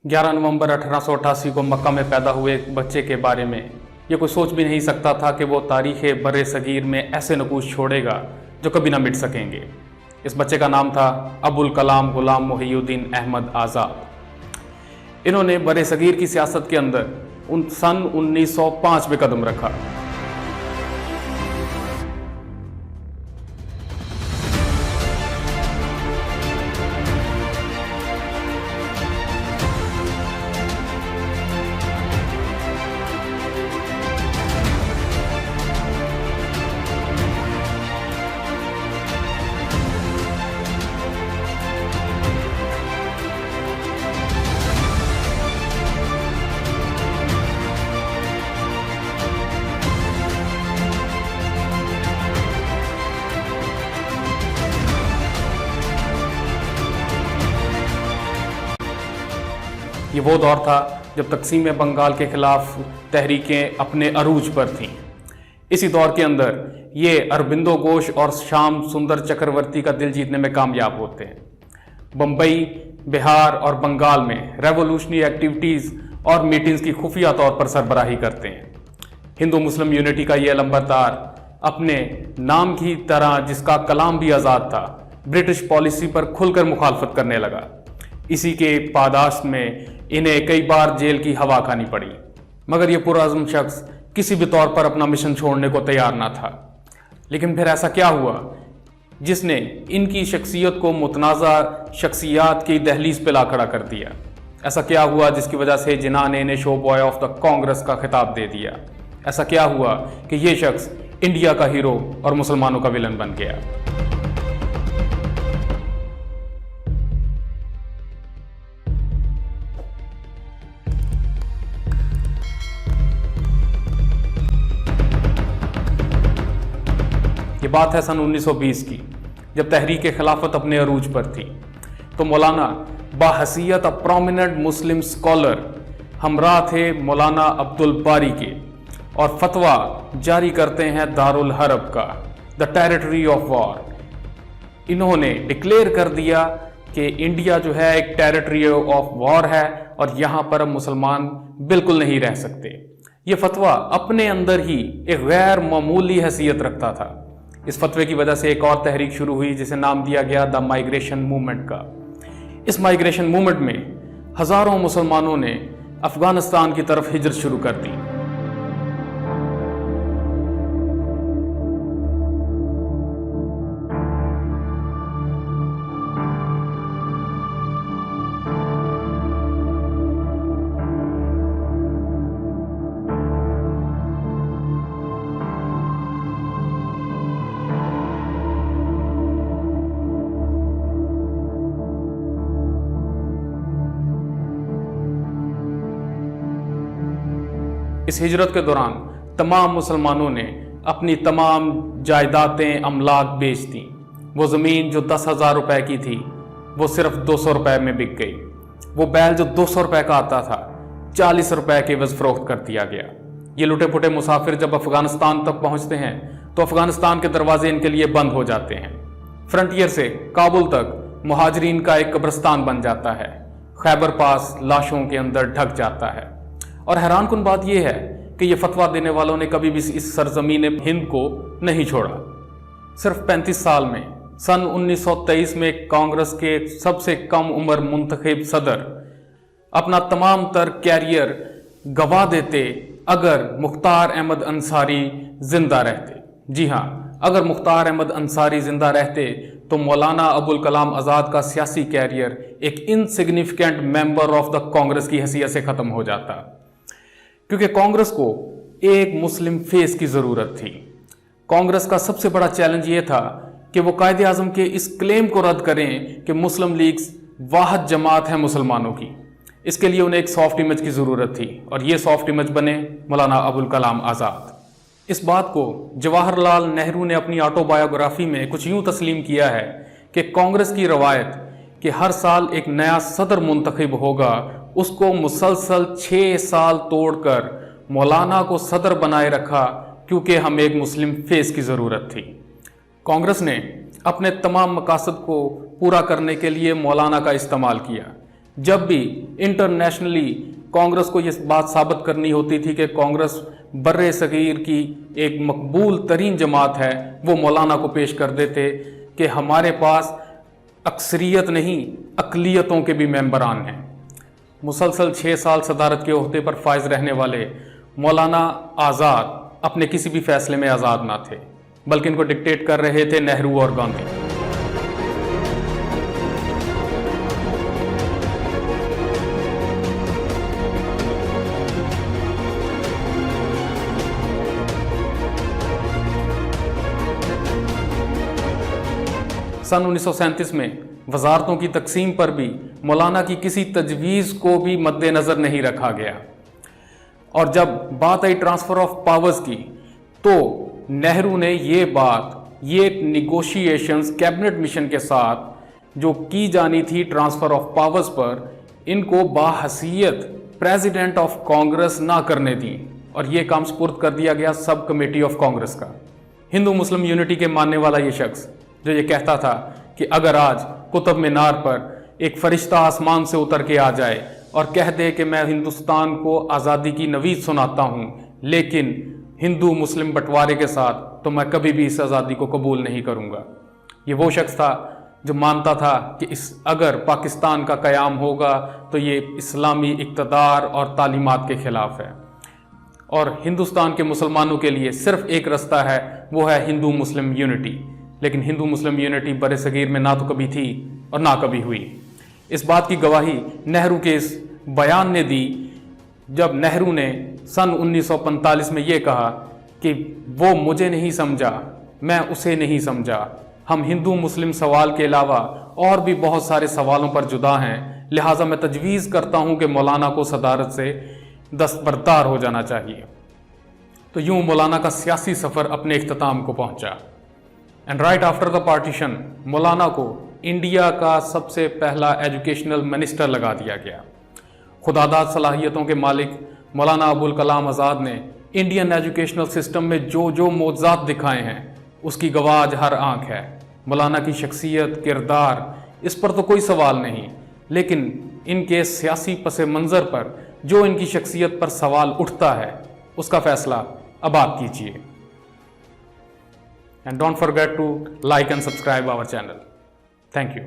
11 नवंबर 1888 को मक्का में पैदा हुए एक बच्चे के बारे में ये कोई सोच भी नहीं सकता था कि वो तारीख़ बरे सगीर में ऐसे नकूश छोड़ेगा जो कभी ना मिट सकेंगे। इस बच्चे का नाम था अबुल कलाम गुलाम मोहिउद्दीन अहमद आज़ाद। इन्होंने बरे सगीर की सियासत के अंदर सन 1905 में कदम रखा। ये वो दौर था जब तकसीम बंगाल के खिलाफ तहरीकें अपने अरूज पर थीं। इसी दौर के अंदर ये अरबिंदो घोष और श्याम सुंदर चक्रवर्ती का दिल जीतने में कामयाब होते हैं। बम्बई, बिहार और बंगाल में रेवोल्यूशनरी एक्टिविटीज़ और मीटिंग्स की खुफिया तौर पर सरबराही करते हैं। हिंदू मुस्लिम यूनिटी का ये लंबरदार अपने नाम की तरह, जिसका कलाम भी आज़ाद था, ब्रिटिश पॉलिसी पर खुलकर मुखालफत करने लगा। इसी के पादाश में इन्हें कई बार जेल की हवा खानी पड़ी, मगर यह पुरअज़्म शख्स किसी भी तौर पर अपना मिशन छोड़ने को तैयार ना था। लेकिन फिर ऐसा क्या हुआ जिसने इनकी शख्सियत को मुतनाज़ा शख्सियात की दहलीज पे ला खड़ा कर दिया? ऐसा क्या हुआ जिसकी वजह से जिन्ना ने इन्हें show boy of the Congress का खिताब दे दिया? ऐसा क्या हुआ कि ये शख्स इंडिया का हीरो और मुसलमानों का विलन बन गया? ये बात है सन 1920 की, जब तहरीक खिलाफत अपने अरूज पर थी। तो मौलाना बाहसियत अ प्रोमिनेंट मुस्लिम स्कॉलर हमरा थे मौलाना अब्दुल बारी के, और फतवा जारी करते हैं दारुल हरब का, द टेरिटरी ऑफ वॉर। इन्होंने डिक्लेयर कर दिया कि इंडिया जो है एक टेरिटरी ऑफ वॉर है और यहाँ पर अब मुसलमान बिल्कुल नहीं रह सकते। ये फतवा अपने अंदर ही एक गैर मामूली हैसियत रखता था। इस फतवे की वजह से एक और तहरीक शुरू हुई जिसे नाम दिया गया द माइग्रेशन मूवमेंट का। इस माइग्रेशन मूवमेंट में हजारों मुसलमानों ने अफगानिस्तान की तरफ हिजरत शुरू कर दी। इस हिजरत के दौरान तमाम मुसलमानों ने अपनी तमाम जायदादें अमलाक बेच दी। वो ज़मीन जो 10,000 रुपए की थी वो सिर्फ 200 रुपए में बिक गई। वो बैल जो 200 रुपए का आता था 40 रुपए के एवज फरोख्त कर दिया गया। ये लुटे पुटे मुसाफिर जब अफगानिस्तान तक पहुंचते हैं तो अफगानिस्तान के दरवाजे इनके लिए बंद हो जाते हैं। फ्रंटियर से काबुल तक मुहाजिरीन का एक कब्रिस्तान बन जाता है। खैबर पास लाशों के अंदर ढक जाता है। और हैरानकुन बात यह है कि यह फतवा देने वालों ने कभी भी इस सरजमीन हिंद को नहीं छोड़ा। सिर्फ 35 साल में सन 1923 में कांग्रेस के सबसे कम उम्र मुंतखब सदर अपना तमाम तर कैरियर गवा देते अगर मुख्तार अहमद अंसारी जिंदा रहते। जी हाँ, अगर मुख्तार अहमद अंसारी जिंदा रहते तो मौलाना अबुल कलाम आज़ाद का सियासी कैरियर एक insignificant member of the Congress की हैसियत से ख़त्म हो जाता, क्योंकि कांग्रेस को एक मुस्लिम फेस की ज़रूरत थी। कांग्रेस का सबसे बड़ा चैलेंज ये था कि वो कायदे आज़म के इस क्लेम को रद्द करें कि मुस्लिम लीग वाहिद जमात है मुसलमानों की। इसके लिए उन्हें एक सॉफ्ट इमेज की ज़रूरत थी, और ये सॉफ्ट इमेज बने मौलाना अबुल कलाम आज़ाद। इस बात को जवाहरलाल नेहरू ने अपनी ऑटोबायोग्राफी में कुछ यूँ तस्लीम किया है कि कांग्रेस की रवायत कि हर साल एक नया सदर मुंतखब होगा, उसको मुसलसल 6 साल तोड़कर मौलाना को सदर बनाए रखा, क्योंकि हमें एक मुस्लिम फेस की ज़रूरत थी। कांग्रेस ने अपने तमाम मकासद को पूरा करने के लिए मौलाना का इस्तेमाल किया, जब भी इंटरनेशनली कांग्रेस को ये बात साबित करनी होती थी कि कांग्रेस बर्रे सगीर की एक मकबूल तरीन जमात है, वो मौलाना को पेश कर देते कि हमारे पास अक्सरियत नहीं अकलियतों के भी मेंबरान हैं। मुसलसल 6 साल सदारत के ओहदे पर फायज रहने वाले मौलाना आज़ाद अपने किसी भी फैसले में आज़ाद ना थे, बल्कि इनको डिक्टेट कर रहे थे नेहरू और गांधी। सन 1937 में वजारतों की तकसीम पर भी मौलाना की किसी तजवीज़ को भी मद्देनज़र नहीं रखा गया। और जब बात आई ट्रांसफ़र ऑफ पावर्स की, तो नेहरू ने ये निगोशिएशंस कैबिनेट मिशन के साथ जो की जानी थी ट्रांसफ़र ऑफ पावर्स पर, इनको बाहसीयत प्रेसिडेंट ऑफ कांग्रेस ना करने दी और ये काम सुपुर्द कर दिया गया सब कमेटी ऑफ कांग्रेस का। हिंदू मुस्लिम यूनिटी के मानने वाला ये शख्स जो ये कहता था कि अगर आज कुतुब मीनार पर एक फरिश्ता आसमान से उतर के आ जाए और कह दे कि मैं हिंदुस्तान को आज़ादी की नवीद सुनाता हूँ, लेकिन हिंदू मुस्लिम बंटवारे के साथ, तो मैं कभी भी इस आज़ादी को कबूल नहीं करूँगा। ये वो शख्स था जो मानता था कि अगर पाकिस्तान का क़याम होगा तो ये इस्लामी इक़्तिदार और तालीमात के ख़िलाफ़ है और हिंदुस्तान के मुसलमानों के लिए सिर्फ़ एक रास्ता है, वो है हिंदू मुस्लिम यूनिटी। लेकिन हिंदू मुस्लिम यूनिटी बड़े सगीर में ना तो कभी थी और ना कभी हुई। इस बात की गवाही नेहरू के इस बयान ने दी जब नेहरू ने सन 1945 में ये कहा कि वो मुझे नहीं समझा, मैं उसे नहीं समझा। हम हिंदू मुस्लिम सवाल के अलावा और भी बहुत सारे सवालों पर जुदा हैं, लिहाजा मैं तजवीज़ करता हूँ कि मौलाना को सदारत से दस्तबरदार हो जाना चाहिए। तो यूँ मौलाना का सियासी सफ़र अपने इख्तिताम को पहुँचा। And right after the partition मौलाना को इंडिया का सबसे पहला एजुकेशनल मिनिस्टर लगा दिया गया। खुदादाद सलाहियतों के मालिक मौलाना अबुल कलाम आज़ाद ने इंडियन एजुकेशनल सिस्टम में जो मौज़ात दिखाए हैं, उसकी गवाह आज हर आँख है। मौलाना की शख्सियत, किरदार, इस पर तो कोई सवाल नहीं, लेकिन इनके सियासी पस मंज़र पर जो इनकी शख्सियत पर सवाल उठता है, उसका फ़ैसला अब आप कीजिए। And don't forget to like and subscribe our channel. Thank you.